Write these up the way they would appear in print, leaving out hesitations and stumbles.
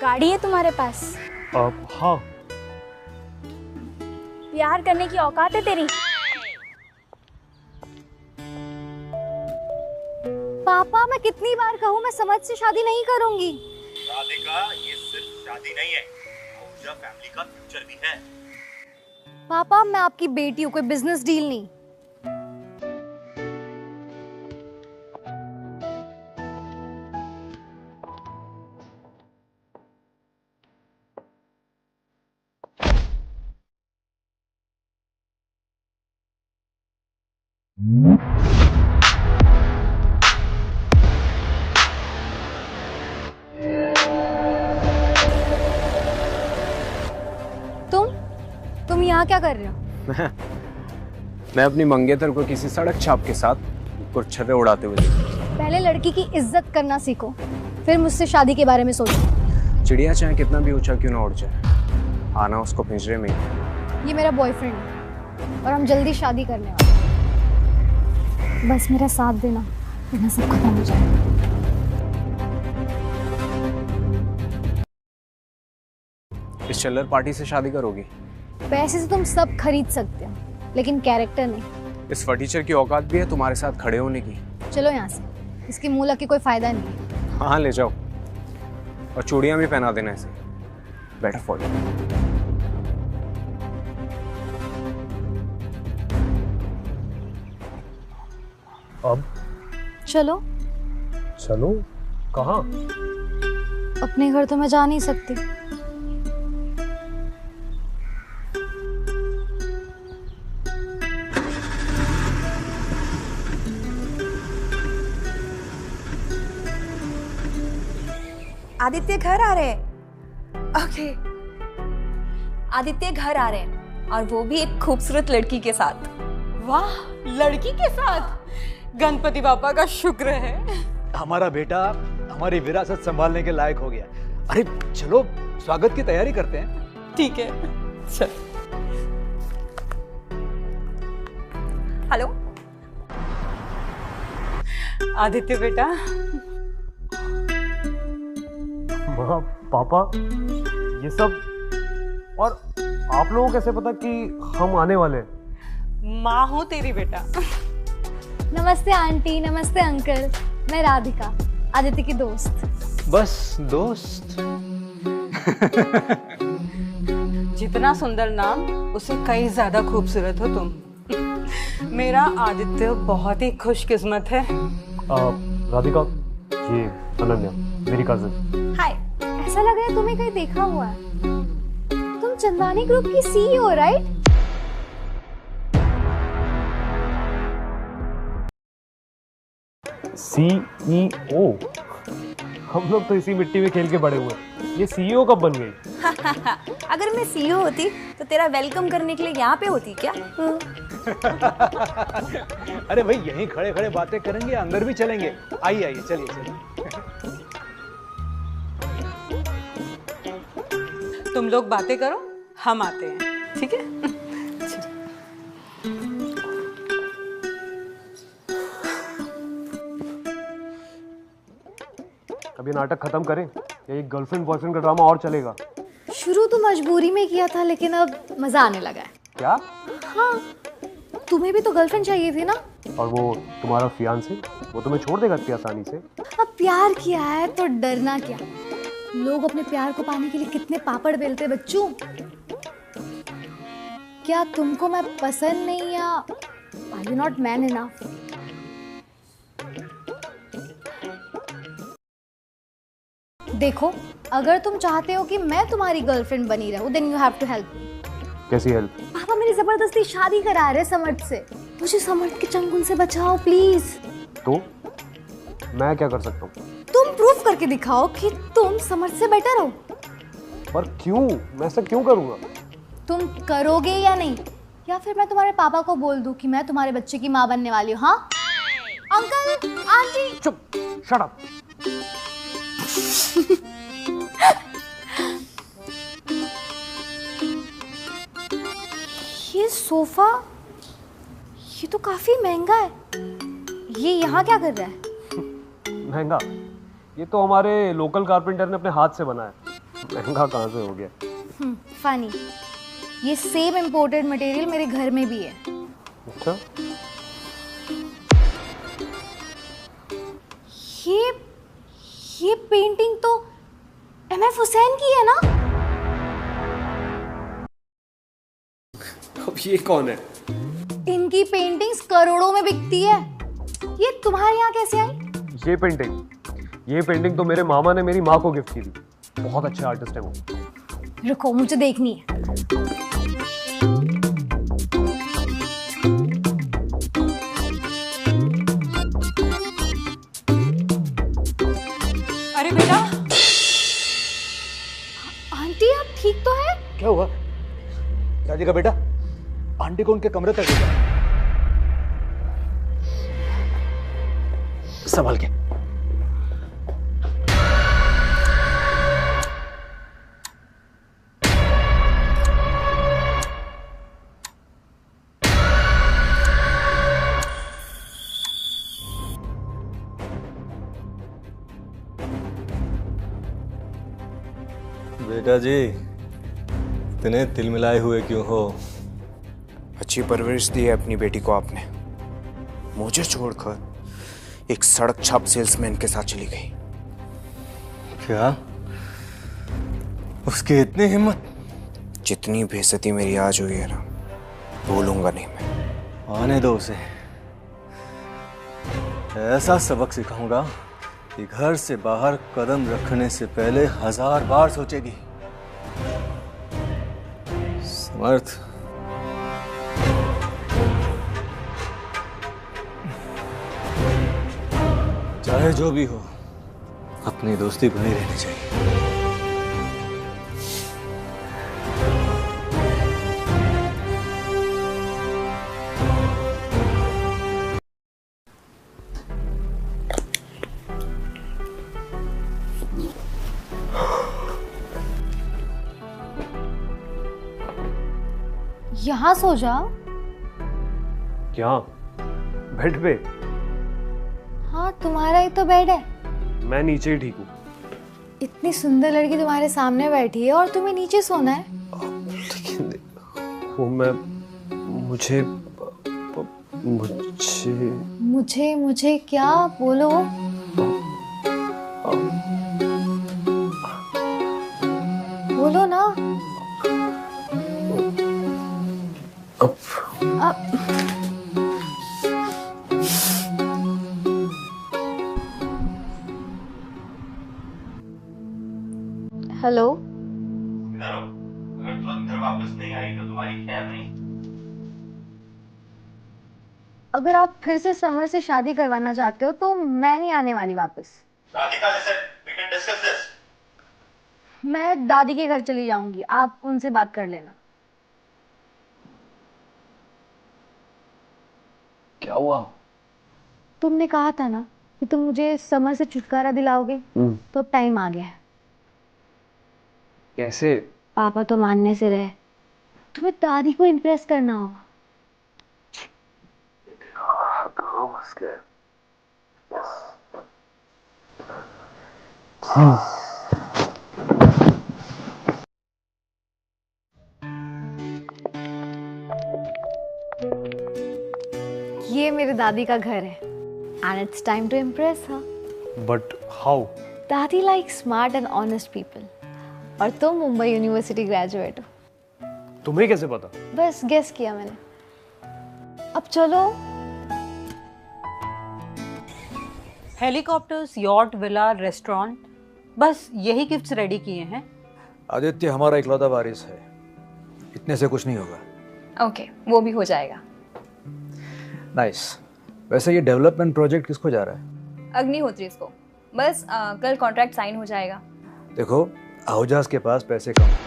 गाड़ी है तुम्हारे पास? हाँ। प्यार करने की औकात है तेरी? पापा मैं कितनी बार कहूँ मैं समझ से शादी नहीं करूंगी। राधिका, ये सिर्फ शादी नहीं है, आहूजा फैमिली का फ्यूचर भी है। पापा मैं आपकी बेटी हूँ, कोई बिजनेस डील नहीं। तुम यहाँ क्या कर रहे हो? मैं अपनी मंगेतर को किसी सड़क छाप के साथ कुरछरे उड़ाते हुए देखा। पहले लड़की की इज्जत करना सीखो, फिर मुझसे शादी के बारे में सोचो। चिड़िया चाहे कितना भी ऊंचा क्यों ना उड़ जाए, आना उसको पिंजरे में ही। ये मेरा बॉयफ्रेंड है और हम जल्दी शादी करने वाले हैं। बस मेरा साथ देना, वरना सब खत्म हो जाएगा। इस चिल्लर पार्टी से शादी करोगी? पैसे से तुम सब खरीद सकते हो, लेकिन कैरेक्टर नहीं। इस फटीचर की औकात भी है तुम्हारे साथ खड़े होने की। चलो यहाँ से, इसकी मुंह लग के कोई फायदा नहीं। हाँ ले जाओ, और चूड़ियां भी पहना देना इसे। Better follow. अब चलो। चलो कहाँ? अपने घर तो मैं जा नहीं सकती। आदित्य घर आ रहे हैं। ओके, आदित्य घर आ रहे हैं और वो भी एक खूबसूरत लड़की के साथ। वाह, लड़की के साथ? गणपति बापा का शुक्र है। हमारा बेटा हमारी विरासत संभालने के लायक हो गया। अरे चलो स्वागत की तैयारी करते हैं। ठीक है, चल। हेलो आदित्य बेटा। माँ, पापा, ये सब, और आप लोगों को कैसे पता कि हम आने वाले हैं? माँ हूँ तेरी बेटा। नमस्ते आंटी, नमस्ते अंकल। मैं राधिका, आदित्य की दोस्त। बस दोस्त? जितना सुंदर नाम, उससे कई ज्यादा खूबसूरत हो तुम। मेरा आदित्य बहुत ही खुशकिस्मत है। राधिका, ये अनन्या, मेरी कजिन। हाय, ऐसा लग रहा है तुम्हें कहीं देखा हुआ है। तुम चंदानी ग्रुप की सीईओ राइट? सीईओ? हम लोग तो इसी मिट्टी में खेल के बड़े हुए। ये सीईओ कब बन गई? अगर मैं सीईओ होती तो तेरा वेलकम करने के लिए यहाँ पे होती क्या? अरे भाई, यहीं खड़े खड़े बातें करेंगे, अंदर भी चलेंगे। आइए आइए, चलिए चलिए। तुम लोग बातें करो, हम आते हैं, ठीक है? अब ये नाटक खत्म करें, ये एक गर्लफ्रेंड बॉयफ्रेंड का ड्रामा और चलेगा। शुरू तो मजबूरी में किया था, लेकिन अब मजा आने लगा है। क्या? हाँ, तुम्हें भी तो गर्लफ्रेंड चाहिए थी ना? और वो तुम्हारा फियांसे, वो तुम्हें छोड़ देगा इतनी आसानी से? अब प्यार किया है तो डरना क्या? लोग अपने प्यार को पाने के लिए कितने पापड़ बेलते बच्चों। क्या तुमको मैं पसंद नहीं, या are you not man enough? देखो, अगर तुम चाहते हो कि मैं तुम्हारी गर्लफ्रेंड बनी रहूं, then you have to help me. कैसी हेल्प? पापा मेरी जबरदस्ती शादी करा रहे समर्थ से। मुझे समर्थ के चंगुल से बचाओ प्लीज। तो मैं क्या कर सकता हूँ? तुम प्रूफ करके दिखाओ कि तुम समर्थ से बेटर हो। पर क्यों? मैं ऐसा क्यों करूँगा? तुम करोगे या नहीं? या फिर मैं तुम्हारे पापा को बोल दूं कि मैं तुम्हारे बच्चे की माँ बनने वाली हूँ? हाँ अंकल, आंटी। चुप, शट अप। ये सोफा, ये तो काफी महंगा है। ये यहाँ क्या कर रहा है? महंगा? ये तो हमारे लोकल कारपेंटर ने अपने हाथ से बनाया है। महंगा कहाँ से हो गया? फनी, ये सेम इम्पोर्टेड मटेरियल मेरे घर में भी है। अच्छा, ये पेंटिंग तो MF हुसैन की है ना? अब ये कौन है? इनकी पेंटिंग्स करोड़ों में बिकती है। ये तुम्हारे यहाँ कैसे आई? ये पेंटिंग तो मेरे मामा ने मेरी माँ को गिफ्ट की थी। बहुत अच्छे आर्टिस्ट है वो। रुको, मुझे देखनी है। अरे बेटा, आंटी आप ठीक तो है? क्या हुआ? दादी का बेटा आंटी को उनके कमरे तक ले गया। संभाल के। बेटा जी, इतने तिलमिलाए हुए क्यों हो? अच्छी परवरिश दी है अपनी बेटी को आपने। मुझे छोड़कर एक सड़क छाप सेल्समैन के साथ चली गई। क्या? उसकी इतनी हिम्मत? जितनी बेइज्जती मेरी आज हुई है ना, भूलूंगा नहीं मैं। आने दो उसे। ऐसा सबक सिखाऊंगा कि घर से बाहर कदम रखने से पहले 1000 बार सोचेगी। समर्थ, चाहे जो भी हो, अपनी दोस्ती बनी रहनी चाहिए। यहाँ सो जाओ। क्या? बेड पे? हाँ, तुम्हारा ही तो बेड है। मैं नीचे ही ठीक हूँ। इतनी सुंदर लड़की तुम्हारे सामने बैठी है और तुम्हें नीचे सोना है? लेकिन वो मैं मुझे मुझे क्या? बोलो। बोलो ना। हेलो। अगर तुरंत घर वापस नहीं आई तो तुम्हारी खैर नहीं। अगर आप फिर से समर से शादी करवाना चाहते हो तो मैं नहीं आने वाली वापस। Radhika, listen, we can discuss this. मैं दादी के घर चली जाऊंगी, आप उनसे बात कर लेना। क्या हुआ? तुमने कहा था ना कि तुम मुझे समर से छुटकारा दिलाओगे, तो अब टाइम आ गया है। कैसे? पापा तो मानने से रहे, तुम्हें दादी को इम्प्रेस करना होगा। ये मेरे दादी का घर है and it's time to impress her. But how? दादी like smart and honest people. और तुम मुंबई यूनिवर्सिटी ग्रेजुएट हो। तुम्हें कैसे पता? बस गेस किया मैंने। अब चलो। हेलीकॉप्टर्स, यॉट, विला, रेस्टोरेंट, बस यही गिफ्ट्स रेडी किए हैं। आदित्य हमारा इकलौता वारिस है, इतने से कुछ नहीं होगा। ओके, वो भी हो जाएगा। नाइस। वैसे ये डेवलपमेंट प्रोजेक्ट किसको जा रहा है? अग्निहोत्री इसको। बस कल कॉन्ट्रैक्ट साइन हो जाएगा। देखो, आहूजास के पास पैसे कम हैं।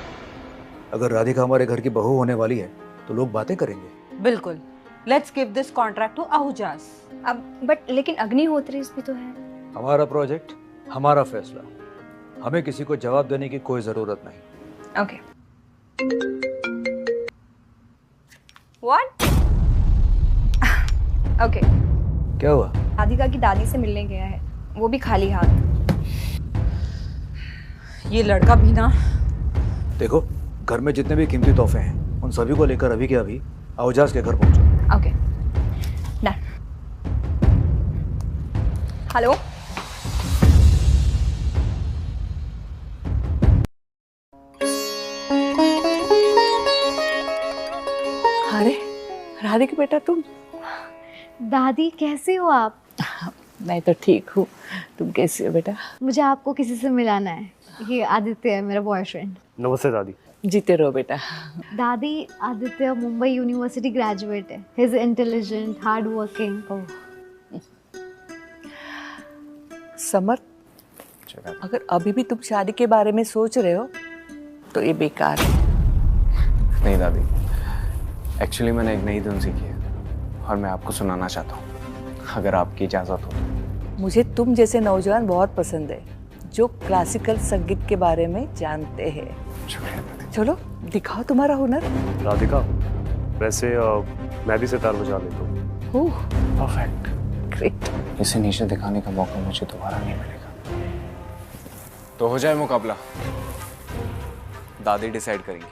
अगर राधिका हमारे घर की बहू होने वाली है तो लोग बातें करेंगे। बिल्कुल, let's give this contract to Ahujas. अब लेकिन अग्निहोत्री भी तो है। हमारा प्रोजेक्ट, हमारा फैसला, हमें किसी को जवाब देने की कोई जरूरत नहीं। ओके। व्हाट? ओके। क्या हुआ? राधिका की दादी से मिलने गया है, वो भी खाली हाथ। ये लड़का भी ना देखो, घर में जितने भी कीमती तोहफे हैं उन सभी को लेकर अभी के अभी अवजाज के घर पहुंचो। Okay done. हेलो, अरे राधिका बेटा, तुम? दादी कैसे हो आप? मैं तो ठीक हूँ, तुम कैसी हो बेटा? मुझे आपको किसी से मिलाना है। ये आदित्य है, मेरा बॉयफ्रेंड। नमस्ते दादी। जीते रहो बेटा। दादी, आदित्य मुंबई यूनिवर्सिटी ग्रेजुएट है। He is intelligent, hard working. Summer, अगर अभी भी तुम शादी के बारे में सोच रहे हो तो ये बेकार है। नहीं दादी, एक्चुअली मैंने एक नई धुन सीखी है और मैं आपको सुनाना चाहता हूँ, अगर आपकी इजाज़त हो। मुझे तुम जैसे नौजवान बहुत पसंद है जो क्लासिकल संगीत के बारे में जानते हैं। चलो दिखाओ तुम्हारा हुनर। राधिका, वैसे मैं भी सितार बजा लेता हूँ। Perfect, great. इसे नीचे दिखाने का मौका मुझे दोबारा नहीं मिलेगा। तो हो जाए मुकाबला, दादी डिसाइड करेंगी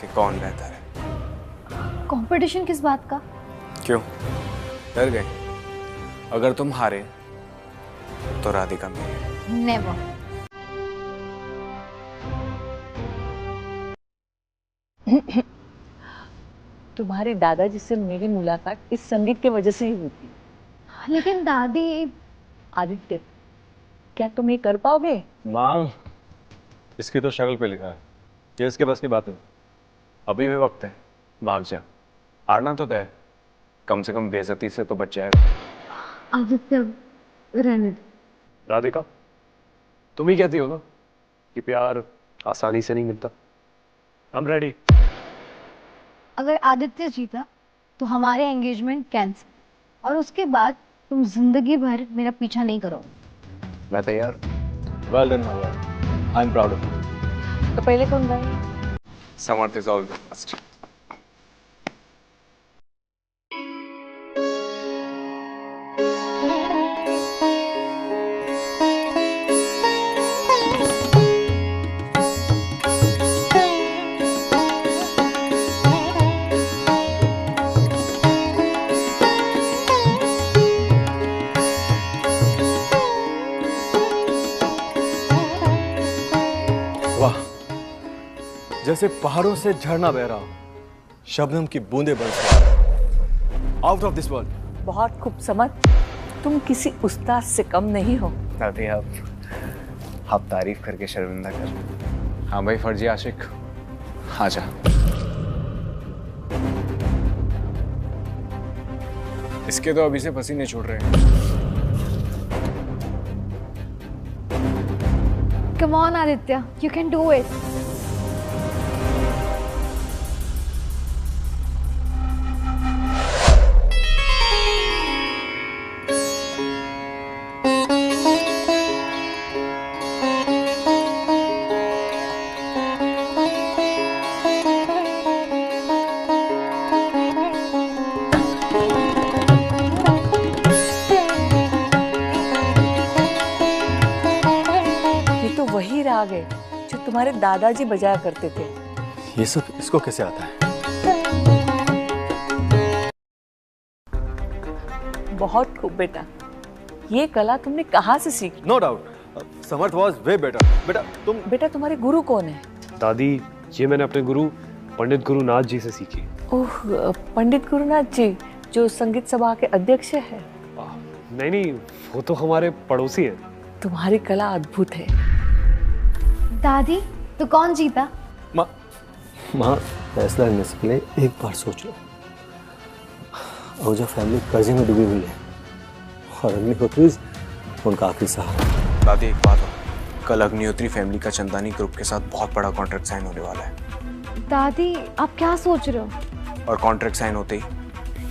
कि कौन बेहतर है। कंपटीशन किस बात का? क्यों डर गए? अगर तुम हारे तो राधिका मेरी। नेवर। तुम्हारे दादाजी से मेरी मुलाकात इस संगीत की वजह से ही हुई थी। लेकिन दादी। आदित्य, क्या तुम ये कर पाओगे? माँ, इसकी तो शक्ल पे लिखा है, ये इसके बस की बात है। अभी भी वक्त है, भाग जा। हारना तो तय, कम से कम बेइज्जती से तो बच जाएगा। आदित्य, रहने दो। राधिका, तुम ही कहती हो ना कि प्यार आसानी से नहीं मिलता। I'm ready। अगर आदित्य जीता तो हमारे एंगेजमेंट कैंसिल, और उसके बाद तुम जिंदगी भर मेरा पीछा नहीं करोगे। मैं तैयार। Well done my Lord, I am proud of you. तो पहले कौन गाएगा? समर्थ इज ऑल द बेस्ट। वाह, जैसे पहाड़ों से झरना बह रहा हो, शबनम की बूंदें बरस रही। Out of this world. बहुत खूब समझ, तुम किसी उस्ताद से कम नहीं हो। दादी, आप तारीफ करके शर्मिंदा कर। हाँ भाई फर्जी आशिक, आजा। इसके तो अभी से पसीने छूट रहे हैं। Come on, Aditya, you can do it. वही राग है जो तुम्हारे दादाजी बजाया करते थे। ये सब इसको कैसे आता है? बहुत खूब बेटा, ये कला तुमने कहाँ से सीखी? No doubt, Samarth was way better. बेटा तुम्हारे गुरु कौन है? दादी, ये मैंने अपने गुरु पंडित गुरुनाथ जी से सीखी। ओह, पंडित गुरुनाथ जी जो संगीत सभा के अध्यक्ष है? नहीं, वो तो हमारे पड़ोसी हैं। तुम्हारी कला अद्भुत है। दादी, तो कौन जीता? माँ, फैसला लेने से पहले एक बार सोच लो। अहूजा फैमिली कर्जे में डूबी हुई है और अग्निहोत्रीज उनका आखिरी सहारा। दादी एक बात हो, कल अग्निहोत्री फैमिली का चंदानी ग्रुप के साथ बहुत बड़ा कॉन्ट्रैक्ट साइन होने वाला है। दादी, आप क्या सोच रहे हो? और कॉन्ट्रैक्ट साइन होते ही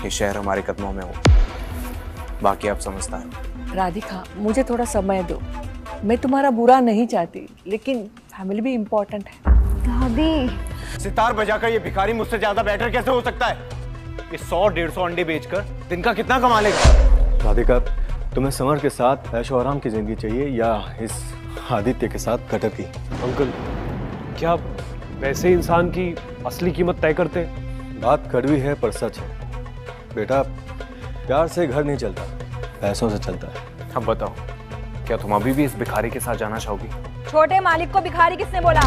ये शहर हमारे कदमों में हो। बाकी आप समझदार हो। राधिका, मुझे थोड़ा समय दो। मैं तुम्हारा बुरा नहीं चाहती, लेकिन फैमिली भी इम्पोर्टेंट है। दादी, सितार बजाकर ये भिखारी मुझसे ज्यादा बेटर कैसे हो सकता है? ये 100-150 अंडे बेचकर दिन का कितना कमा लेगा? राधिका, तुम्हें समर के साथ ऐशो आराम की जिंदगी चाहिए या इस आदित्य के साथ कटर की? अंकल, क्या वैसे इंसान की असली कीमत तय करते हैं? बात कड़वी है पर सच है बेटा, प्यार से घर नहीं चलता, पैसों से चलता है। अब बताओ, क्या तुम अभी भी इस भिखारी के साथ जाना चाहोगी? छोटे मालिक को भिखारी किसने बोला?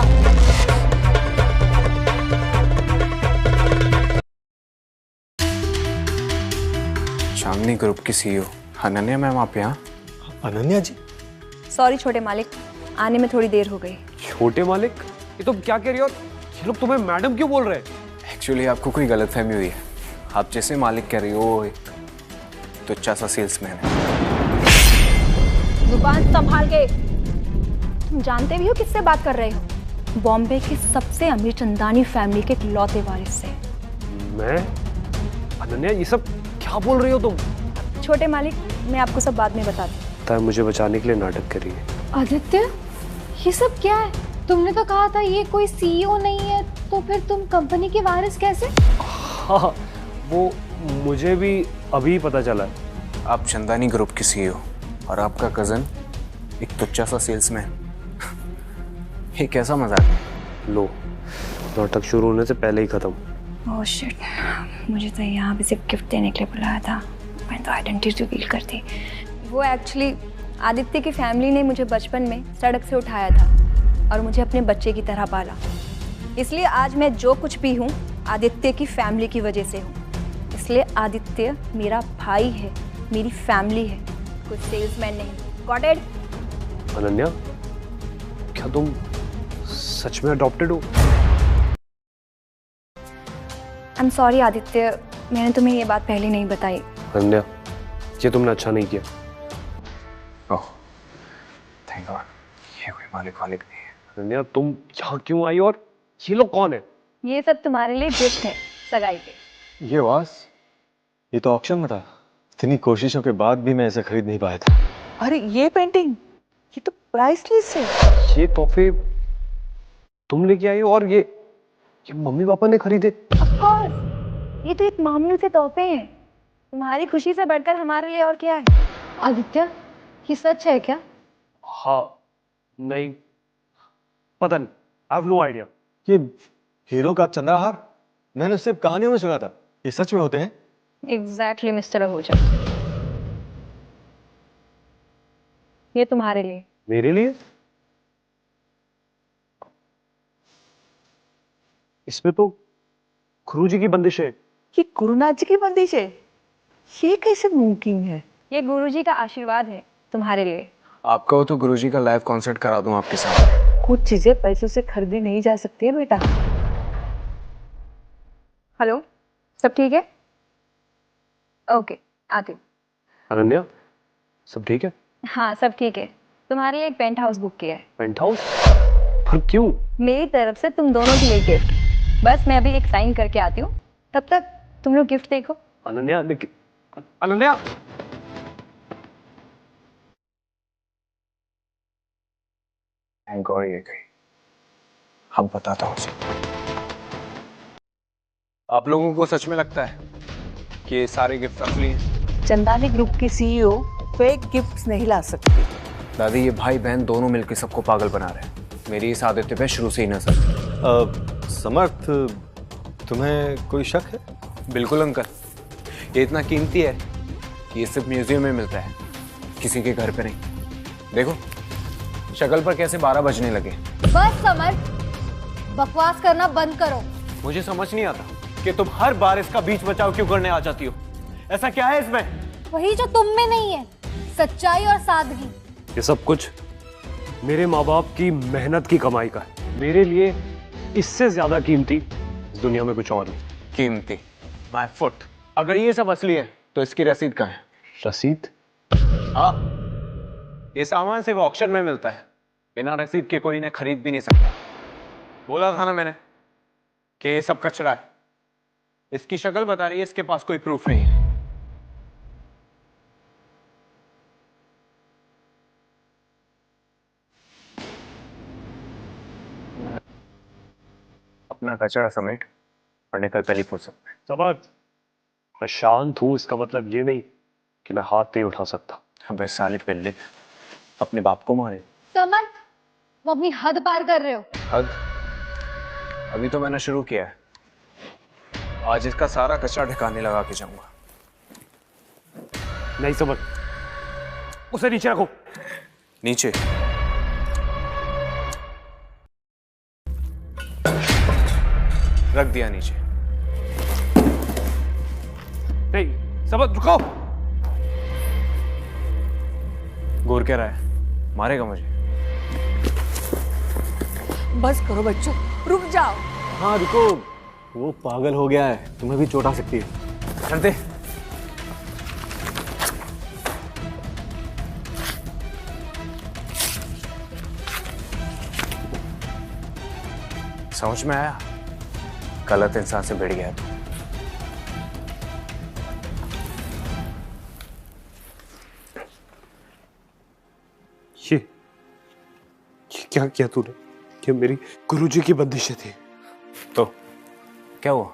चांदनी ग्रुप की सीईओ अनन्या मैम आप यहाँ? अनन्या जी? सॉरी छोटे मालिक, आने में थोड़ी देर हो गई। छोटे मालिक? ये तुम क्या कह रही हो? ये लोग तुम्हें मैडम क्यों बोल रहे हैं? एक्चुअली आपको कोई गलतफहमी हुई है। आप जैसे मालिक कह रही हो एक तुच्चा सा सेल्समैन है। जुबान संभाल के। तुम जानते भी हो किससे बात कर रहे हो? बॉम्बे की सबसे अमीर चंदानी फैमिली के इकलौते वारिस से। मैं? अनन्या ये सब क्या बोल रही हो तुम? छोटे मालिक, मैं आपको सब बाद में बता दूं। मुझे बचाने के लिए नाटक कर रही है। आदित्य, ये सब क्या है? तुमने तो कहा था ये कोई सीईओ नहीं है, तो फिर तुम कंपनी के वारिस कैसे? हाँ, वो मुझे भी अभी पता चला। आप चंदानी ग्रुप की सीईओ और आपका कजन एक तुच्चा सा सेल्समैन। ये कैसा मजाक है? लो, नाटक शुरू होने से पहले ही खत्म। ओह शिट, मुझे तो यहाँ पे सिर्फ गिफ्ट देने के लिए बुलाया था। मैं तो आइडेंटिटी रिवील कर दी। वो एक्चुअली आदित्य की फैमिली ने मुझे बचपन में सड़क से उठाया था और मुझे अपने बच्चे की तरह पाला। इसलिए आज मैं जो कुछ भी हूँ आदित्य की फैमिली की वजह से हूँ। इसलिए आदित्य मेरा भाई है, मेरी फैमिली है, कोई सेल्समैन नहीं। Got it? अनन्या, क्या तुम सच में अडॉप्टेड हो? आई एम सॉरी आदित्य, मैंने तुम्हें ये बात पहले नहीं बताई। अनन्या, ये तुमने अच्छा नहीं किया। ओह, थैंक गॉड, ये कोई मालिक नहीं है। अनन्या, तुम यहाँ क्यों आई और ये लोग कौन है? ये सब तुम्हारे लिए गिफ्ट है सगाई पे। ये वास, ये तो ऑक्शन में था। इतनी कोशिशों के बाद भी मैं इसे खरीद नहीं पाया था। अरे ये पेंटिंग, ये तो प्राइसलेस है। ये तोहफे तुम लेके आई हो और ये मम्मी पापा ने खरीदे? ऑफ कोर्स, ये तो एक मामूली से तोहफे हैं। तुम्हारी खुशी से बढ़कर हमारे लिए और क्या है? आदित्य, ये सच है क्या? हाँ, नहीं, पता नहीं, आई हैव नो आइडिया। ये हीरो का चंद्रहार मैंने सिर्फ कहानियों में सुना था, ये सच में होते हैं? एग्जैक्टली मिस्टर आहूजा, ये तुम्हारे लिए। मेरे लिए? इसमें तो गुरुजी की बंदिश है। ये गुरुनाथ जी की बंदिश है? ये कैसे मुमकिन है? ये गुरुजी का आशीर्वाद है तुम्हारे लिए। आपका हो तो गुरुजी का लाइव कॉन्सर्ट करा दूं आपके साथ। कुछ चीजें पैसों से खरीदी नहीं जा सकती है बेटा। हेलो, सब ठीक है? ओके, आती हूँ। अनन्या, सब ठीक है? हाँ सब ठीक है। तुम्हारे लिए एक पेंट हाउस बुक किया है। Penthouse? पर क्यों? मेरी तरफ से तुम दोनों के लिए गिफ्ट। बस मैं अभी एक साइन करके आती हूँ, तब तक तुम लोग गिफ्ट देखो। अनन्या, लेकिन अनन्या, थैंक गॉड ये गई। अब बताता हूँ उसे। आप लोगों को सच में लगता है कि ये सारे गिफ्ट असली हैं? चंदानी ग्रुप की सीईओ फेक गिफ्ट्स नहीं ला सकती। दादी, ये भाई बहन दोनों मिलकर सबको पागल बना रहे हैं। मेरी इस आदित्य पे शुरू से ही नजर। समर्थ, तुम्हें कोई शक है? बिल्कुल अंकल, ये इतना कीमती है कि ये सिर्फ म्यूजियम में मिलता है, किसी के घर पे नहीं। देखो शक्ल पर कैसे 12 बजने लगे। बस समर्थ, बकवास करना बंद करो। मुझे समझ नहीं आता कि तुम हर बार इसका बीच बचाव क्यों करने आ जाती हो। ऐसा क्या है इसमें? वही जो तुम में नहीं है, सच्चाई और सादगी। ये सब कुछ मेरे माँ बाप की मेहनत की कमाई का है। मेरे लिए इससे ज्यादा कीमती इस दुनिया में कुछ और नहीं। कीमती? My foot. अगर ये सब असली है तो इसकी रसीद कहाँ है? रसीद? हाँ, ये सामान सिर्फ ऑक्शन में मिलता है, बिना रसीद के कोई इन्हें खरीद भी नहीं सकता। बोला था ना मैंने कि ये सब कचरा है। इसकी शक्ल बता रही है इसके पास कोई प्रूफ नहीं है। अपना कचरा समेट और निकल पहली फुर्सत में। समर्थ, मैं शांत हूँ इसका मतलब ये नहीं कि मैं हाथ नहीं उठा सकता। अबे साले पिल्ले, अपने बाप को मारे। समर्थ, वो अपनी हद पार कर रहे हो। हद? अभी तो मैंने शुरू किया है, आज इसका सारा कचरा ठिकाने लगा के जाऊंगा। नहीं समझ, उसे नीचे रखो। नीचे? रख दिया नीचे। नहीं समझ, रुको। घूर क्या रहा है? मारेगा मुझे? बस करो बच्चों, रुक जाओ। हाँ रुको, वो पागल हो गया है, तुम्हें भी चोट आ सकती है। कर दे। समझ में आया? गलत इंसान से भिड़ गया तू। ये क्या किया तूने? ये मेरी गुरुजी की बंदिशें थी। तो क्या हुआ?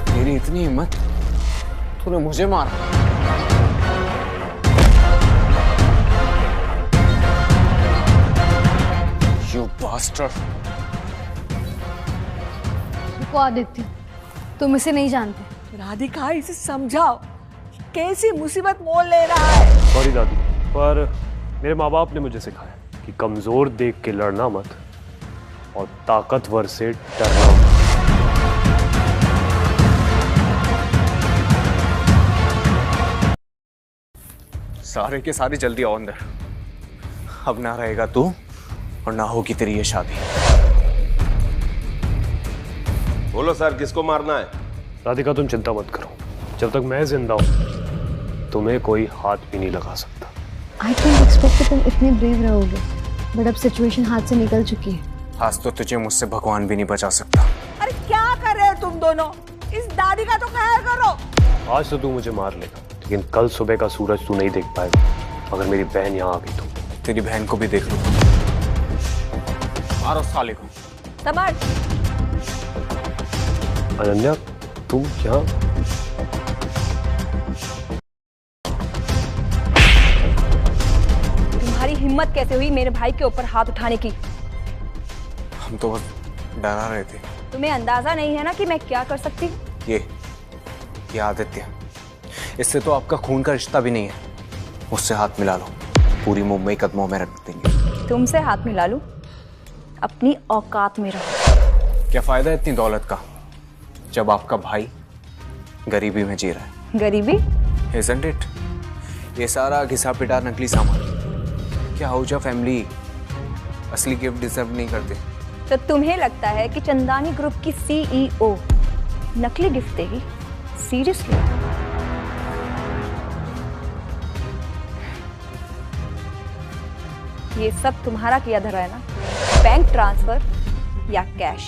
तेरी इतनी हिम्मत, तूने मुझे मारा? You bastard! रुको आदित्य, तुम इसे नहीं जानते। राधिका, इसे समझाओ, कैसी मुसीबत मोल ले रहा है। सॉरी दादी, पर मेरे माँ बाप ने मुझे सिखाया कि कमजोर देख के लड़ना मत और ताकतवर से डरना मत। सारे के सारे जल्दी आओ अंदर। अब ना रहेगा तू और ना होगी तेरी ये शादी। बोलो सर, किसको मारना है? राधिका तुम चिंता मत करो, जब तक मैं जिंदा हूं तुम्हें कोई हाथ भी नहीं लगा सकता। आई कैंट एक्सपेक्ट कि तुम इतने ब्रेव रहोगे, बट अब सिचुएशन हाथ से निकल चुकी है। आज तो तुझे मुझसे भगवान भी नहीं बचा सकता। अरे क्या कर रहे हो तुम दोनों? इस दादी का तो ख्याल करो। आज तो तू मुझे मार लेगा, लेकिन कल सुबह का सूरज तू नहीं देख पाएगा अगर मेरी बहन यहाँ आ गई तो। तेरी बहन को भी देख लो। मारो साले को। समर, अनन्या तुम यहाँ? तुम्हारी हिम्मत कैसे हुई मेरे भाई के ऊपर हाथ उठाने की? हम तो बस डरा रहे थे। तुम्हें अंदाजा नहीं है ना कि मैं क्या कर सकती हूँ? ये आदित्य, इससे तो आपका खून का रिश्ता भी नहीं है। मुझसे हाथ मिला लो, पूरी मुंबई कदमों में रख देंगे। तुमसे हाथ मिला लूं? अपनी औकात में रहो। क्या फायदा इतनी दौलत का जब आपका भाई गरीबी में जी रहा है? गरीबी? Isn't it? ये सारा घिसा पिटा नकली सामान, क्या आहूजा फैमिली असली गिफ्ट डिजर्व नहीं करते? तो तुम्हें लगता है कि चंदानी ग्रुप की CEO नकली गिफ्ट देगी? सीरियसली? ये सब तुम्हारा किया धरा है ना? बैंक ट्रांसफर या कैश?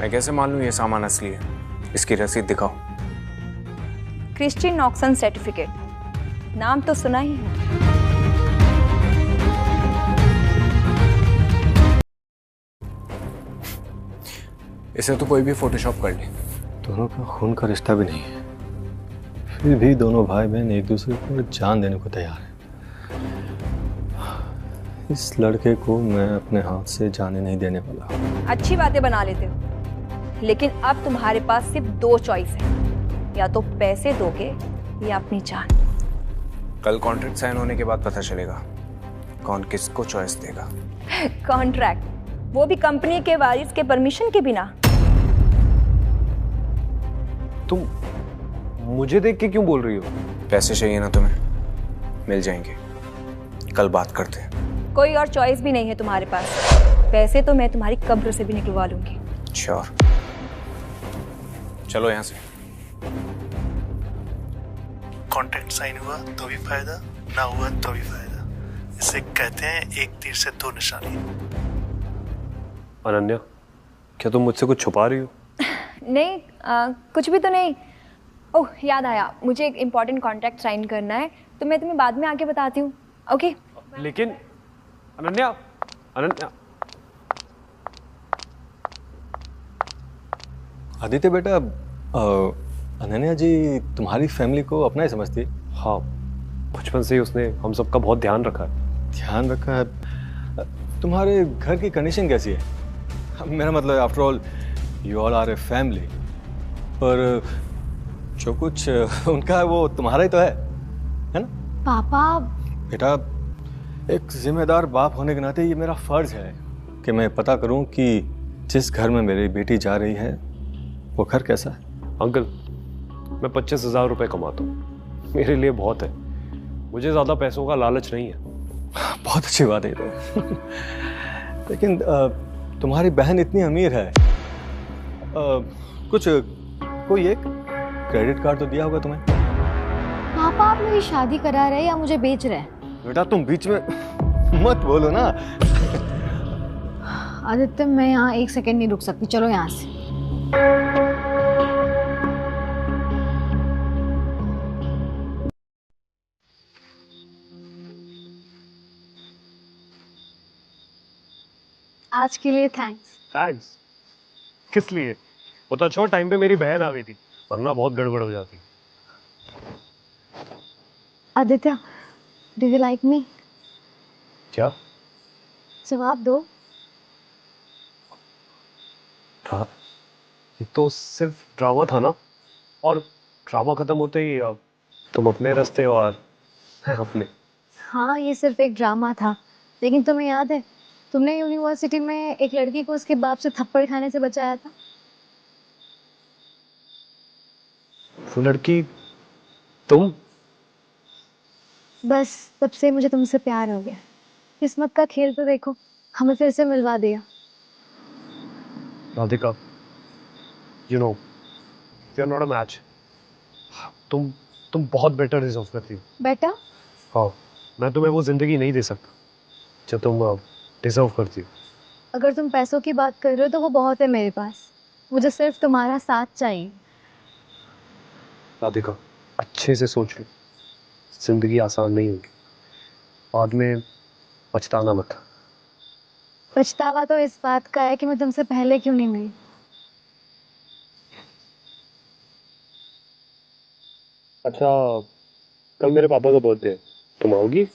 मैं कैसे मान लूं ये सामान असली है? इसकी रसीद दिखाओ। क्रिश्चियन ऑक्सन सर्टिफिकेट, नाम तो सुना ही है। इसे तो कोई भी फोटोशॉप कर ले। दोनों का खून का रिश्ता भी नहीं है, फिर भी दोनों भाई बहन एक दूसरे को जान देने को तैयार है। इस लड़के को मैं अपने हाथ से जाने नहीं देने वाला। अच्छी बातें बना लेते हो, लेकिन अब तुम्हारे पास सिर्फ 2 चॉइस है, या तो पैसे दोगे या अपनी जान। कल कॉन्ट्रैक्ट साइन होने के बाद पता चलेगा कौन किसको चॉइस देगा। कॉन्ट्रैक्ट, वो भी कंपनी के वारिस के परमिशन के बिना। तुम मुझे देख के क्यों बोल रही हो? पैसे चाहिए ना तुम्हें? मिल जाएंगे, कल बात करते हैं। कोई और चॉइस भी नहीं है तुम्हारे पास। पैसे तो मैं तुम्हारी कब्र से भी निकलवा लूंगी। श्योर, चलो यहाँ से। कॉन्ट्रैक्ट साइन हुआ तो भी फायदा, ना हुआ तो भी फायदा। इसे कहते हैं एक तीर से 2 निशाने। अनन्या, क्या तुम मुझसे कुछ छुपा रही हो? नहीं, कुछ भी तो नहीं। ओह, याद आया, मुझे एक इम्पोर्टेंट कॉन्ट्रैक्ट साइन करना है, तो मैं तुम्हें बाद में आके बताती हूँ। ओके? लेकिन अनन्या, अनन्या। आदित्य बेटा, अनन्या जी तुम्हारी फैमिली को अपना ही समझती है। हाँ, बचपन से ही उसने हम सबका बहुत ध्यान रखा है। ध्यान रखा है। तुम्हारे घर की कंडीशन कैसी है? मेरा मतलब after all you all are a family, पर जो कुछ उनका है वो तुम्हारा ही तो है ना? पापा बेटा, एक जिम्मेदार बाप होने के नाते ये मेरा फर्ज है कि मैं पता करूं कि जिस घर में मेरी बेटी जा रही है वो घर कैसा है। अंकल, मैं 25,000 रुपये कमाता हूँ, मेरे लिए बहुत है। मुझे ज़्यादा पैसों का लालच नहीं है। बहुत अच्छी बात है तो लेकिन तुम्हारी बहन इतनी अमीर है, कुछ कोई एक क्रेडिट कार्ड तो दिया होगा तुम्हें? पापा आप मेरी शादी करा रहे या मुझे बेच रहे हैं? बेटा तुम बीच में मत बोलो ना। आदित्य, मैं यहाँ 1 सेकंड नहीं रुक सकती, चलो यहाँ से। आज के लिए थैंक्स। थैंक्स किस लिए? वो तो अच्छा टाइम पे मेरी बहन आ गई थी, वरना बहुत गड़बड़ हो जाती। Aditya, do you like me? क्या जवाब दो। था ये तो सिर्फ ड्रामा था ना, और ड्रामा खत्म होते ही तुम अपने रास्ते और मैं अपने। हाँ, ये सिर्फ एक ड्रामा था, लेकिन तुम्हें याद है तुमने यूनिवर्सिटी में एक लड़की को उसके बाप से थप्पड़ खाने से बचाया था? वो लड़की तुम? बस तब से मुझे तुमसे प्यार हो गया। किस्मत का खेल तो देखो, हमें फिर से मिलवा दिया। Radhika, you know we are not a match. तुम बहुत बेटर डिजर्व करती हो। बेटा? हाँ, मैं तुम्हें वो जिंदगी नहीं दे सकता जो तुम डिजर्व करती हो। अगर तुम पैसों की बात कर रहे हो तो वो बहुत है मेरे पास, मुझे सिर्फ तुम्हारा साथ चाहिए। राधिका, अच्छे से सोच लो, जिंदगी आसान नहीं होगी, बाद में पछताना मत। पछतावा तो इस बात का है कि मैं तुमसे पहले क्यों नहीं मिली। अच्छा, कल मेरे पापा का बर्थडे है, तुम आओगी?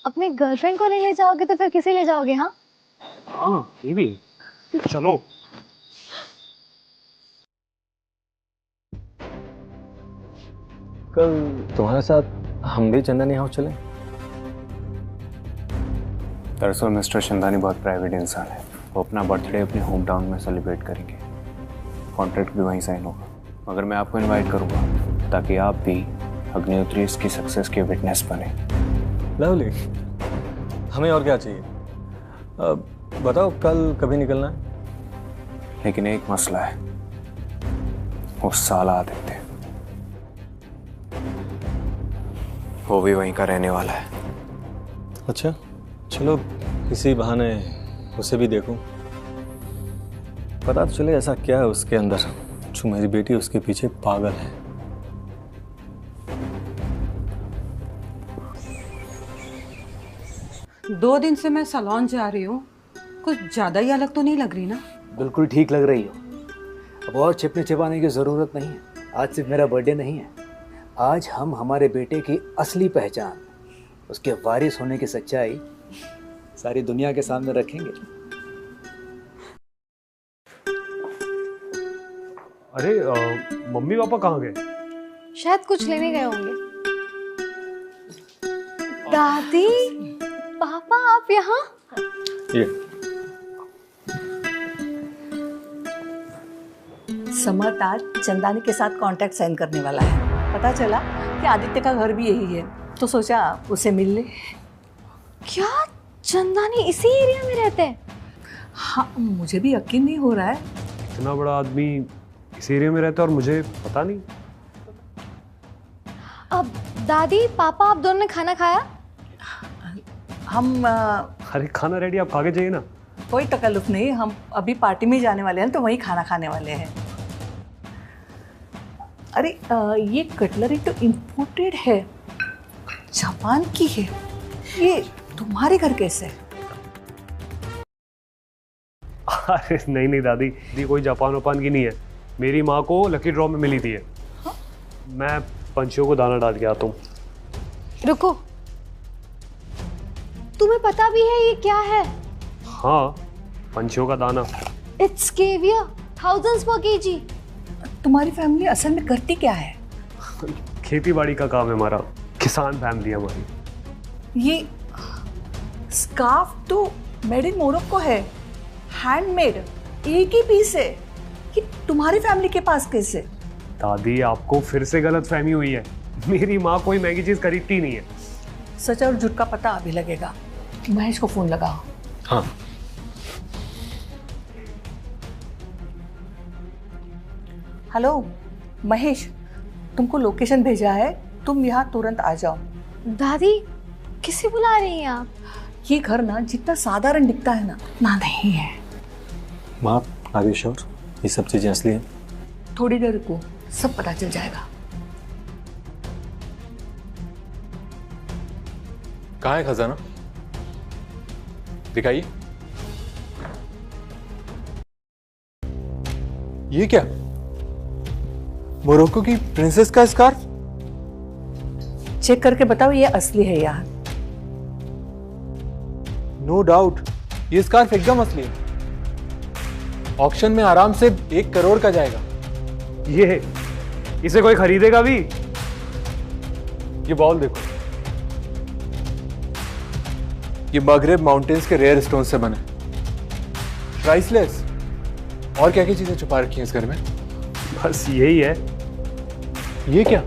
अपने गर्लफ्रेंड को नहीं ले जाओगे तो फिर किसे ले जाओगे? हाँ हाँ, ये भी चलो। कल तुम्हारे साथ हम भी चंदनी हाउस चलें? दरअसल मिस्टर चंदानी बहुत प्राइवेट इंसान है, वो अपना बर्थडे अपने होम टाउन में सेलिब्रेट करेंगे। कॉन्ट्रैक्ट भी वहीं साइन होगा, मगर मैं आपको इनवाइट करूँगा ताकि आप भी अग्निहोत्री इसकी सक्सेस के विटनेस बने। लवली, हमें और क्या चाहिए? बताओ कल कभी निकलना है? लेकिन एक मसला है, वो साला आदित्य, वो भी वहीं का रहने वाला है। अच्छा, चलो इसी बहाने उसे भी देखूं, पता तो चले ऐसा क्या है उसके अंदर जो मेरी बेटी उसके पीछे पागल है। दो दिन से मैं सैलून जा रही हूँ, कुछ ज़्यादा ही अलग तो नहीं लग रही ना? बिल्कुल ठीक लग रही हो। अब और छिपने छिपाने की ज़रूरत नहीं है। आज सिर्फ मेरा बर्थडे नहीं है, आज हम हमारे बेटे की असली पहचान, उसके वारिस होने की सच्चाई सारी दुनिया के सामने रखेंगे। अरे मम्मी पापा कहाँ गए? शायद कुछ लेने गए होंगे। दादी, पापा आप यहाँ? ये समर्थ आज चंदानी के साथ कॉन्ट्रैक्ट साइन करने वाला है। पता चला कि आदित्य का घर भी यही है, तो सोचा उसे मिल ले। क्या चंदानी इसी एरिया में रहते हैं? हाँ, मुझे भी यकीन नहीं हो रहा है। इतना बड़ा आदमी इस एरिया में रहता है और मुझे पता नहीं। अब दादी, पापा आप दोनों ने खाना खाया? हम अरे खाना रेडी, आप खा के जाइए ना। कोई तकल्लुफ नहीं, हम अभी पार्टी में जाने वाले हैं तो वहीं खाना खाने वाले हैं। अरे ये कटलरी तो इम्पोर्टेड है, जापान की है। ये तुम्हारे घर कैसे है? अरे नहीं दादी, ये कोई जापान वापान की नहीं है। मेरी माँ को लकी ड्रॉ में मिली थी है। हाँ? मैं पंछियों को दाना डाल के आता हूँ। रुको, तुम्हें पता भी है ये क्या है? हाँ, पंछियों का दाना। It's caviar, thousands per kg। तुम्हारी फैमिली असल में करती क्या है? खेती बाड़ी का काम है हमारा, किसान फैमिली है हमारी। ये स्कार्फ तो मेड इन मोरक्को है, हैंडमेड, एक ही पीस है। कि तुम्हारी फैमिली के पास कैसे? दादी, आपको फिर से गलत फहमी हुई है। मेरी माँ कोई महंगी चीज खरीदती नहीं है। सच और झूठ का पता अभी लगेगा। महेश को फोन लगाओ। हाँ। हेलो महेश, तुमको लोकेशन भेजा है, तुम यहाँ तुरंत आ जाओ। दादी, किसे बुला रही हैं आप? ये घर ना जितना साधारण दिखता है ना नहीं है। माँ, आर यू श्योर ये सब चीजें असली हैं? थोड़ी देर रुको, सब पता चल जाएगा। कहाँ है खजाना? दिखाइए। ये क्या? मोरक्को की प्रिंसेस का स्कार्फ? चेक करके बताओ ये असली है यार। नो डाउट, ये स्कार्फ एकदम असली है। ऑक्शन में आराम से 1 करोड़ का जाएगा। ये इसे कोई खरीदेगा भी? ये बॉल देखो, ये मगरेब माउंटेन्स के रेयर स्टोन से बना, प्राइसलेस। और क्या क्या चीजें छुपा रखी हैं इस घर में? बस यही है। ये क्या?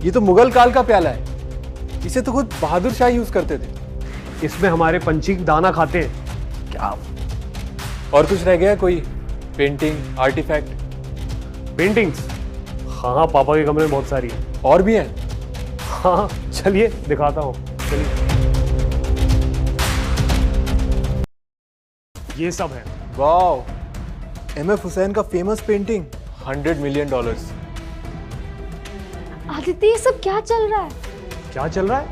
ये तो मुगल काल का प्याला है। इसे तो खुद बहादुर शाह यूज करते थे। इसमें हमारे पंछी दाना खाते हैं। क्या और कुछ रह गया? कोई पेंटिंग, आर्टिफैक्ट? पेंटिंग्स? हाँ, पापा के कमरे में बहुत सारी है। और भी हैं? हाँ, चलिए दिखाता हूँ। चलिए, ये सब है। वाओ, एमएफ हुसैन का फेमस पेंटिंग, $100 मिलियन। आदित्य, ये सब क्या चल रहा है? क्या चल रहा है?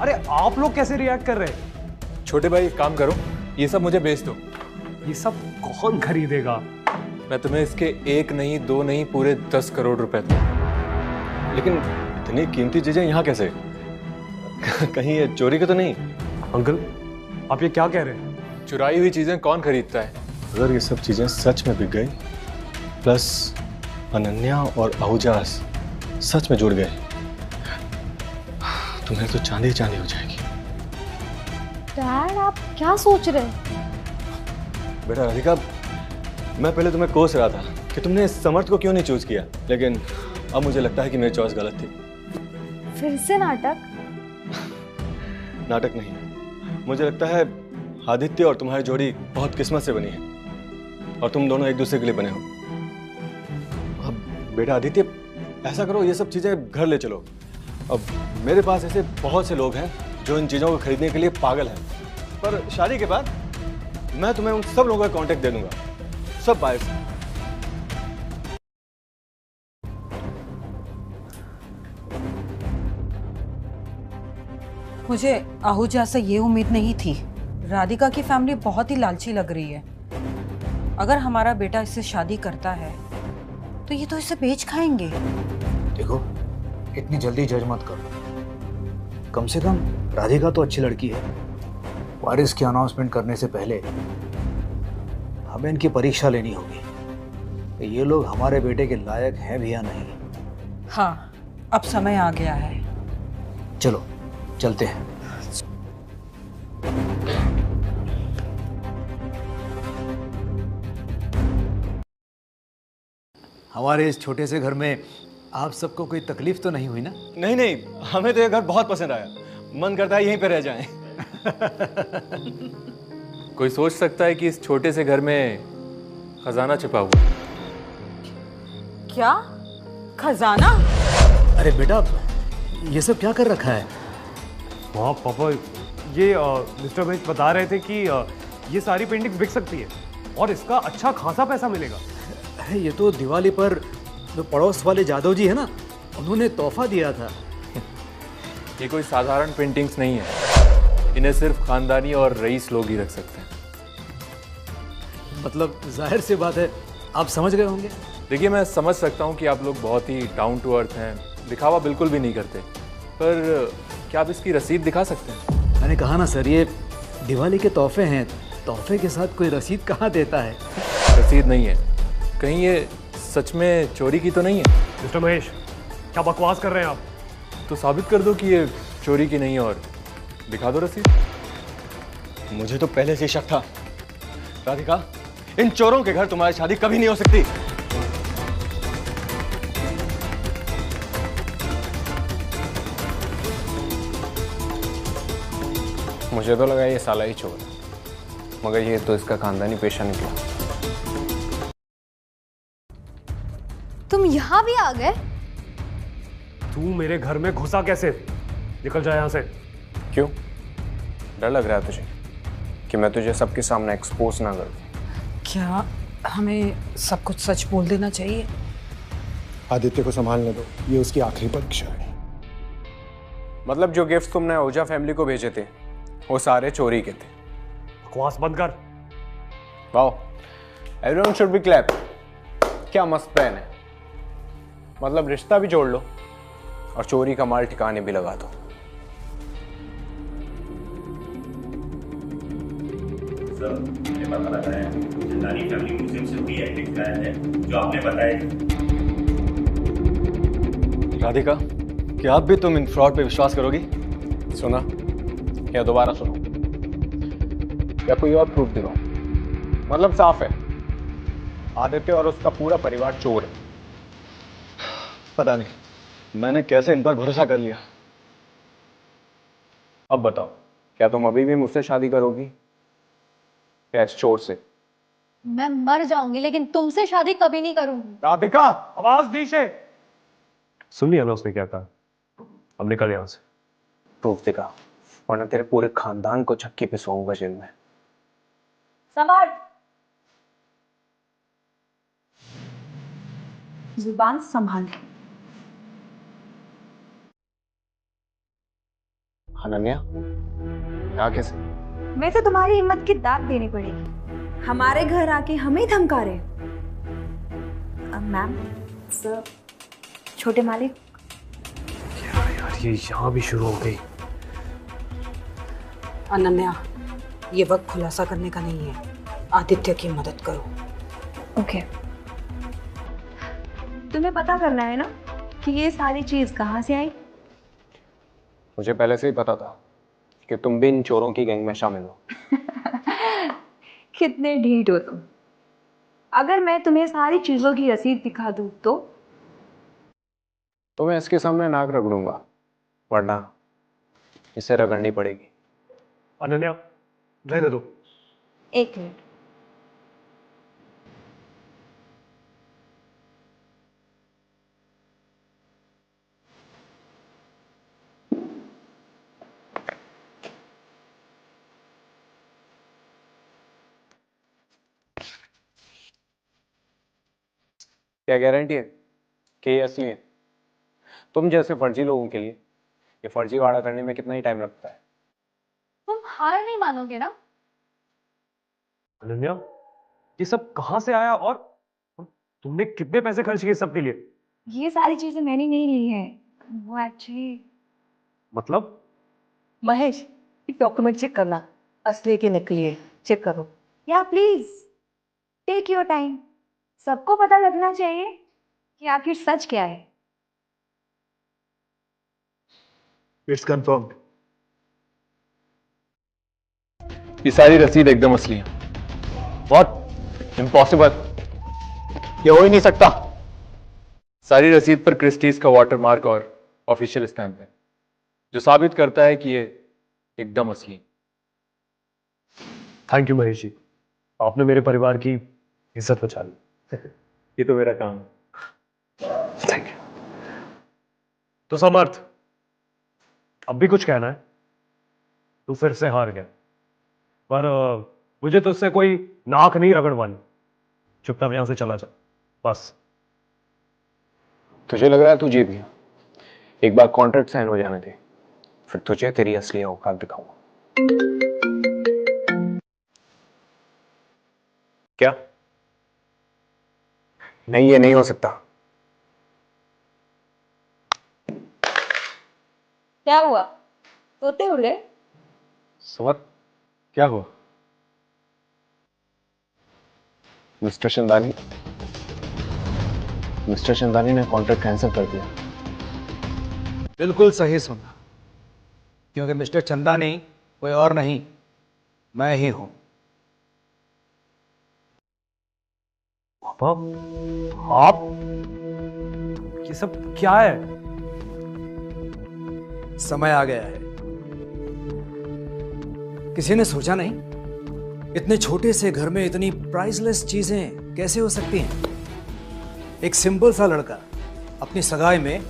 अरे आप लोग कैसे रिएक्ट कर रहे हैं? छोटे भाई, एक काम करो, ये सब मुझे बेच दो। ये सब कौन खरीदेगा? मैं तुम्हें इसके 1 नहीं, 2 नहीं, पूरे 10 करोड़ रुपए दूं। लेकिन इतनी कीमती चीजें यहाँ कैसे? कहीं ये चोरी का तो नहीं? अंकल, आप ये क्या कह रहे हैं? चुराई हुई चीजें कौन खरीदता है? अगर ये सब चीजें सच में बिक गई, प्लस अनन्या और आहूजा सच में जुड़ गए, तुम्हें तो चांदी चांदी हो जाएगी। डैड, आप क्या सोच रहे हैं? बेटा राधिका, मैं पहले तुम्हें कोस रहा था कि तुमने समर्थ को क्यों नहीं चूज किया, लेकिन अब मुझे लगता है कि मेरी चॉइस गलत थी। फिर से नाटक? नाटक नहीं, मुझे लगता है आदित्य और तुम्हारी जोड़ी बहुत किस्मत से बनी है और तुम दोनों एक दूसरे के लिए बने हो। अब बेटा आदित्य, ऐसा करो, ये सब चीजें घर ले चलो। अब मेरे पास ऐसे बहुत से लोग हैं जो इन चीजों को खरीदने के लिए पागल हैं, पर शादी के बाद मैं तुम्हें उन सब लोगों का कांटेक्ट दे दूंगा, सब बायर्स। मुझे आहूजा से ये उम्मीद नहीं थी। राधिका की फैमिली बहुत ही लालची लग रही है। अगर हमारा बेटा इससे शादी करता है तो ये तो इसे बेच खाएंगे। देखो, इतनी जल्दी जज मत करो। कम से कम राधिका तो अच्छी लड़की है। वारिस की अनाउंसमेंट करने से पहले हमें इनकी परीक्षा लेनी होगी कि ये लोग हमारे बेटे के लायक हैं भी या नहीं। हाँ, अब समय आ गया है। चलो चलते हैं। हमारे इस छोटे से घर में आप सबको कोई तकलीफ तो नहीं हुई ना? नहीं नहीं, हमें तो ये घर बहुत पसंद आया। मन करता है यहीं पे रह जाएं। कोई सोच सकता है कि इस छोटे से घर में खजाना छिपा हुआ है। क्या खजाना? अरे बेटा, ये सब क्या कर रखा है? हाँ पापा, ये मिस्टर महेश बता रहे थे कि ये सारी पेंटिंग्स बिक सकती है और इसका अच्छा खासा पैसा मिलेगा। अरे ये तो दिवाली पर जो पड़ोस वाले जादव जी है ना, उन्होंने तोहफा दिया था। ये कोई साधारण पेंटिंग्स नहीं है, इन्हें सिर्फ खानदानी और रईस लोग ही रख सकते हैं। मतलब जाहिर सी बात है, आप समझ गए होंगे। देखिए, मैं समझ सकता हूँ कि आप लोग बहुत ही डाउन टू अर्थ हैं, दिखावा बिल्कुल भी नहीं करते, पर क्या आप इसकी रसीद दिखा सकते हैं? मैंने कहा ना सर, ये दिवाली के तोहफे हैं, तोहफे के साथ कोई रसीद कहाँ देता है। रसीद नहीं है। कहीं ये सच में चोरी की तो नहीं है? मिस्टर महेश, क्या बकवास कर रहे हैं आप? तो साबित कर दो कि ये चोरी की नहीं है और दिखा दो रसीद। मुझे तो पहले से शक था राधिका, इन चोरों के घर तुम्हारी शादी कभी नहीं हो सकती। मुझे तो लगा ये साला ही चोर है, मगर ये तो इसका खानदानी पेशा निकला। तुम यहाँ भी आ गए? तू मेरे घर में घुसा कैसे? निकल जा यहाँ से। क्यों, डर लग रहा है तुझे कि मैं तुझे सबके सामने एक्सपोज ना कर दूं? क्या हमें सब कुछ सच बोल देना चाहिए? आदित्य को संभालने दो, ये उसकी आखिरी परीक्षा है। मतलब जो गिफ्ट तुमने ओझा फैमिली को भेजे थे वो सारे चोरी के थे? बकवास बंद कर। Wow, everyone should be clap. क्या मस्त प्लान है। मतलब रिश्ता भी जोड़ लो और चोरी का माल ठिकाने भी लगा दो। सर, मुझे पता लगा है जिंदानी फैमिली म्यूजियम से भी एक्टिव प्लान है जो आपने बताया। राधिका, क्या आप भी तुम इन फ्रॉड पे विश्वास करोगी? सुना या दोबारा सुनो या कोई और प्रूफ दिखाओ? मतलब साफ है, आदित्य और उसका पूरा परिवार चोर है। पता नहीं, मैंने कैसे इन पर भरोसा कर लिया। अब बताओ, क्या तुम अभी भी मुझसे शादी करोगी या इस चोर से? मैं मर जाऊंगी लेकिन तुमसे शादी कभी नहीं करूंगी। राधिका, आवाज नीचे। सुन लिया ना उसने क्या कहा? अब निकल यहाँ से। प्रूफ दिखा, वरना तेरे पूरे खानदान को चक्की पे सोऊंगा जेल में। संभाल, जुबान संभाल। अनन्या, क्या कैसे? मैं तो तुम्हारी हिम्मत की दाद देनी पड़ेगी। हमारे घर आके हमें धमका रहे। मैम, सर, छोटे मालिक। क्या यार, ये यहाँ भी शुरू हो गई। अनन्या, ये वक्त खुलासा करने का नहीं है। आदित्य की मदद करो। ओके। तुम्हें पता करना है ना कि ये सारी चीज कहाँ से आई? मुझे पहले से ही पता था कि तुम भी इन चोरों की गैंग में शामिल हो। कितने ढीठ हो तुम। अगर मैं तुम्हें सारी चीजों की रसीद दिखा दूं तो मैं इसके सामने नाक रगड़ूंगा, वरना इसे रगड़नी पड़ेगी। अनन्या, रहने दो। एक मिनट। क्या गारंटी है कि ये असली है? तुम जैसे फर्जी लोगों के लिए ये फर्जीवाड़ा करने में कितना ही टाइम लगता है? तुम हार नहीं मानोगे ना? अनन्या, ये सब कहाँ से आया और तुमने कितने पैसे खर्च किए सबके लिए? ये सारी चीजें मैंने नहीं ली है, वो एक्चुअली। मतलब? महेश, डॉक्यूमेंट चेक करना, असली के नकली है, चेक करो। या प्लीज टेक योर टाइम। सबको पता लगना चाहिए कि आखिर सच क्या है। It's confirmed. ये सारी रसीद एकदम असली है। व्हाट? इम्पॉसिबल, ये हो ही नहीं सकता। सारी रसीद पर क्रिस्टीज का वाटरमार्क और ऑफिशियल स्टैंप है, जो साबित करता है कि ये एकदम असली है। थैंक यू महेश जी, आपने मेरे परिवार की इज्जत बचा ली। ये तो मेरा काम है। Thank you. तो समर्थ, अब भी कुछ कहना है? तू फिर से हार गया, पर मुझे तुझसे कोई नाक नहीं रगड़वानी। चुपचाप यहां से चला जा, बस। तुझे लग रहा है तू जीत गया? एक बार कॉन्ट्रैक्ट साइन हो जाने दे, फिर तुझे तेरी असली औकात दिखाऊंगा। क्या? नहीं, ये नहीं हो सकता। क्या हुआ? तोते उड़े। समर, क्या हुआ? मिस्टर चंदानी ने कॉन्ट्रैक्ट कैंसिल कर दिया। बिल्कुल सही सुना, क्योंकि मिस्टर चंदानी कोई और नहीं, मैं ही हूं। पापा, आप ये सब क्या है? समय आ गया है। किसी ने सोचा नहीं, इतने छोटे से घर में इतनी प्राइसलेस चीजें कैसे हो सकती हैं। एक सिंपल सा लड़का अपनी सगाई में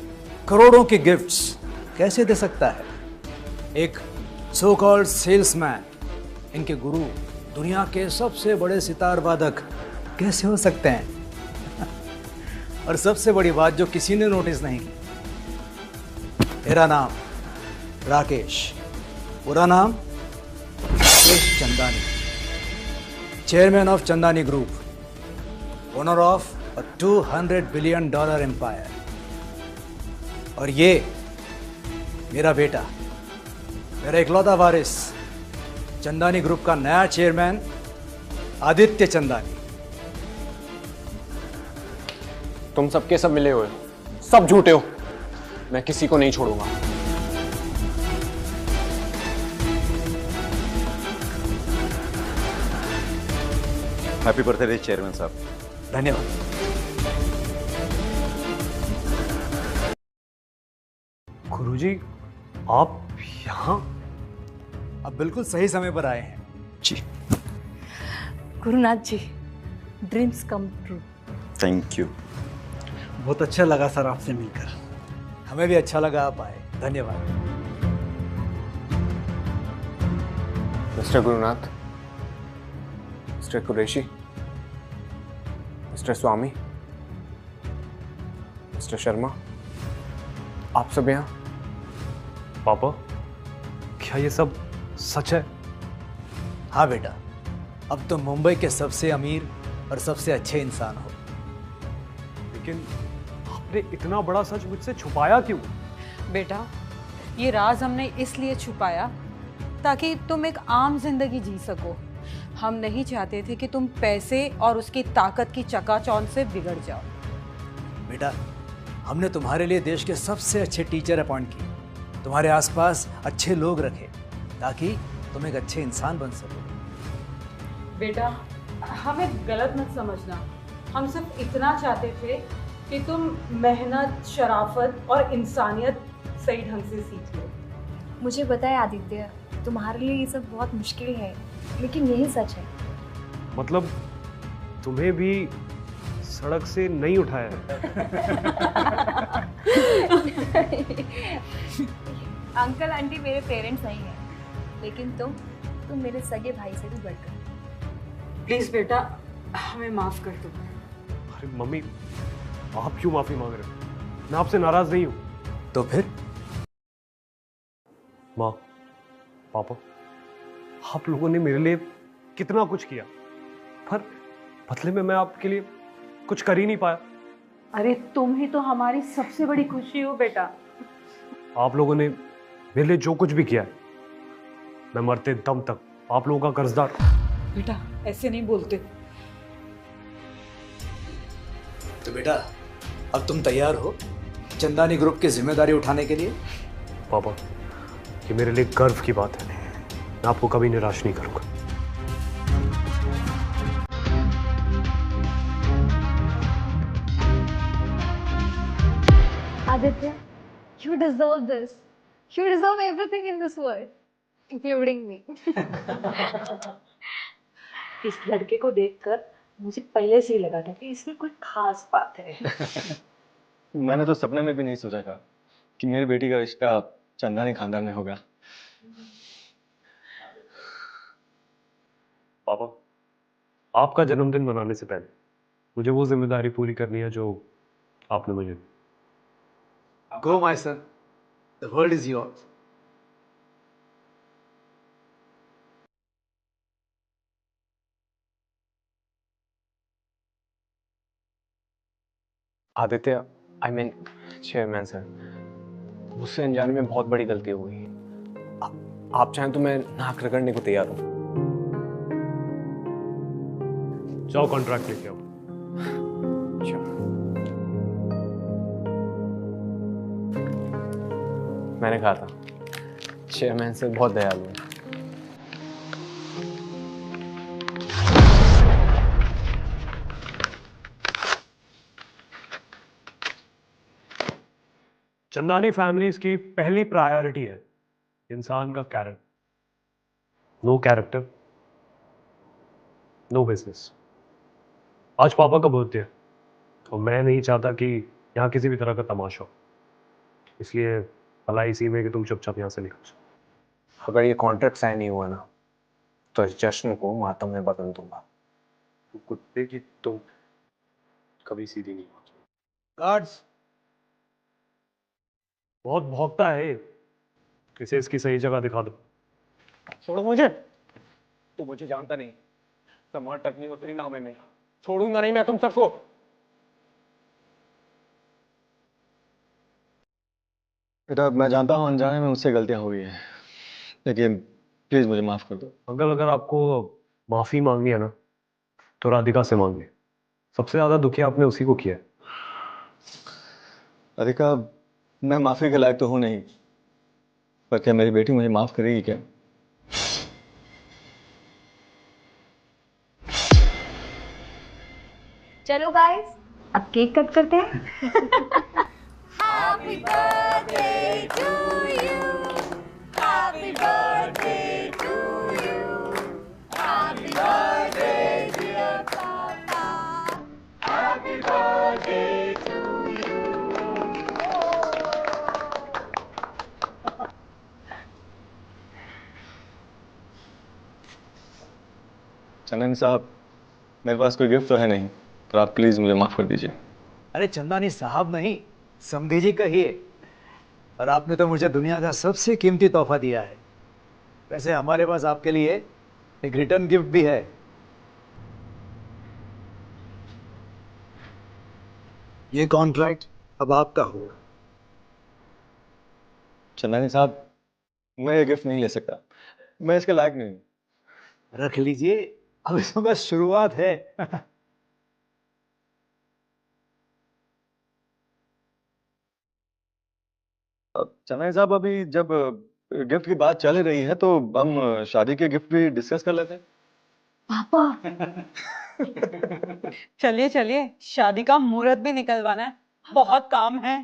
करोड़ों के गिफ्ट्स कैसे दे सकता है। एक सो कॉल्ड सेल्समैन, इनके गुरु दुनिया के सबसे बड़े सितार वादक कैसे हो सकते हैं। और सबसे बड़ी बात जो किसी ने नोटिस नहीं की, मेरा नाम राकेश, पूरा नाम Rakesh Chandani, chairman of Chandani group, owner of a $200 billion empire. और ये मेरा बेटा, मेरा इकलौता वारिस, चंदानी ग्रुप का नया चेयरमैन आदित्य चंदानी। तुम सबके सब मिले हुए हो, सब झूठे हो। मैं किसी को नहीं छोड़ूंगा। हैप्पी बर्थडे चेयरमैन साहब। धन्यवाद। गुरुजी, आप यहाँ? अब बिल्कुल सही समय पर आए हैं। जी। Gurunath ji, dreams come true. Thank you. बहुत अच्छा लगा सर आपसे मिलकर। हमें भी अच्छा लगा आप आए, धन्यवाद। Mister Gurunath, mister Qureshi, mister Swamy, mister Sharma, आप सब यहाँ? पापा, क्या ये सब सच है? हाँ बेटा, अब तुम मुंबई के सबसे अमीर और सबसे अच्छे इंसान हो। लेकिन आपने इतना बड़ा सच मुझसे छुपाया क्यों? बेटा, ये राज हमने इसलिए छुपाया ताकि तुम एक आम जिंदगी जी सको। हम नहीं चाहते थे कि तुम पैसे और उसकी ताकत की चकाचौंध से बिगड़ जाओ। बेटा, हमने तुम्हारे लिए देश के सबसे अच्छे टीचर अपॉइंट किए, तुम्हारे आसपास अच्छे लोग रखे, ताकि तुम एक अच्छे इंसान बन सको। बेटा, हमें गलत मत समझना। हम सिर्फ इतना चाहते थे कि तुम मेहनत, शराफत और इंसानियत सही ढंग से सीख लो। मुझे बताए आदित्य, तुम्हारे लिए ये सब बहुत मुश्किल है, लेकिन यही सच है। मतलब तुम्हें भी सड़क से नहीं उठाया है? अंकल आंटी मेरे पेरेंट्स नहीं हैं, लेकिन तुम मेरे सगे भाई से भी बढ़कर। प्लीज बेटा, हमें माफ कर दो। अरे मम्मी, आप क्यों माफी मांग रहे हो? मैं आपसे नाराज नहीं हूं। तो फिर? माँ, पापा, आप लोगों ने मेरे लिए कितना कुछ किया, पर बदले में मैं आपके लिए कुछ कर ही नहीं पाया। अरे तुम ही तो हमारी सबसे बड़ी खुशी हो बेटा। आप लोगों ने मेरे लिए जो कुछ भी किया है, मैं मरते दम तक आप लोगों का कर्जदार। बेटा, ऐसे नहीं बोलते। तो बेटा, अब तुम तैयार हो चंदानी ग्रुप की जिम्मेदारी उठाने के लिए? पापा, ये मेरे लिए गर्व की बात है। मैं आपको कभी निराश नहीं करूंगा। Aditya, you deserve this. You deserve everything in this world, including me. इस लड़के को देखकर मुझे पहले से ही लगा था कि इसमें कोई खास बात है। मैंने तो सपने में भी नहीं सोचा था कि मेरी बेटी का रिश्ता चंदानी खानदान में होगा। पापा, आपका जन्मदिन मनाने से पहले मुझे वो जिम्मेदारी पूरी करनी है जो आपने मुझे। Go my son, the world is yours. Aditya, I mean chairman sir, मुझसे अनजाने में बहुत बड़ी गलती हो गई। आप चाहें तो मैं नाक रगड़ने को तैयार हूँ। जाओ कॉन्ट्रैक्ट लेके आओ। मैंने कहा था चेयरमैन से बहुत दयालु है। चंदानी फैमिलीज की पहली प्रायोरिटी है इंसान का character. No character no business. आज पापा का बर्थडे है और मैं नहीं चाहता कि यहाँ किसी भी तरह का तमाशा हो, इसलिए भला इसी में कि तुम चुपचाप यहाँ से निकल जाओ। अगर ये कॉन्ट्रैक्ट साइन नहीं हुआ ना तो इस जश्न को मातम में बदल दूंगा। कुत्ते की तुम कभी सीधी नहीं पहुंची। गार्ड्स बहुत भौंकता है, इसे इसकी सही जगह दिखा दो। छोड़ो मुझे, तू मुझे जानता नहीं, समर तक नहीं उतरी ना मैंने, छोड़ूंगा नहीं मैं तुम सबको। बेटा मैं जानता हूँ अनजाने में मुझसे गलतियाँ हुई हैं, लेकिन प्लीज मुझे माफ कर दो। अंकल अगर आपको माफी मांगनी है ना तो राधिका से मांगिए। सबसे ज्यादा दुखी आपने उसी को किया है। राधिका मैं माफी के लायक तो हूँ नहीं, पर क्या मेरी बेटी मुझे माफ करेगी क्या? चलो गाइस अब केक कट करते हैं। Happy birthday to you. Happy birthday to you. Happy birthday dear Papa. Happy birthday to you. चंदन साहब मेरे पास कोई गिफ्ट तो है नहीं, पर आप प्लीज मुझे माफ कर दीजिए। अरे चंदानी साहब नहीं, समधी जी कहिए। और आपने तो मुझे दुनिया का सबसे कीमती तोहफा दिया है। वैसे हमारे पास आपके लिए एक रिटर्न गिफ्ट भी है। ये कॉन्ट्रैक्ट अब आपका होगा। चंदानी साहब मैं ये गिफ्ट नहीं ले सकता, मैं इसके लायक नहीं हूँ। रख लीजिए, अब इसमें बस शुरुआत है। चंदानी साहब अभी जब गिफ्ट की बात चल रही है तो हम शादी के गिफ्ट भी डिस्कस कर लेते हैं। पापा चलिए चलिए, शादी का मुहूर्त भी निकलवाना है, बहुत काम है।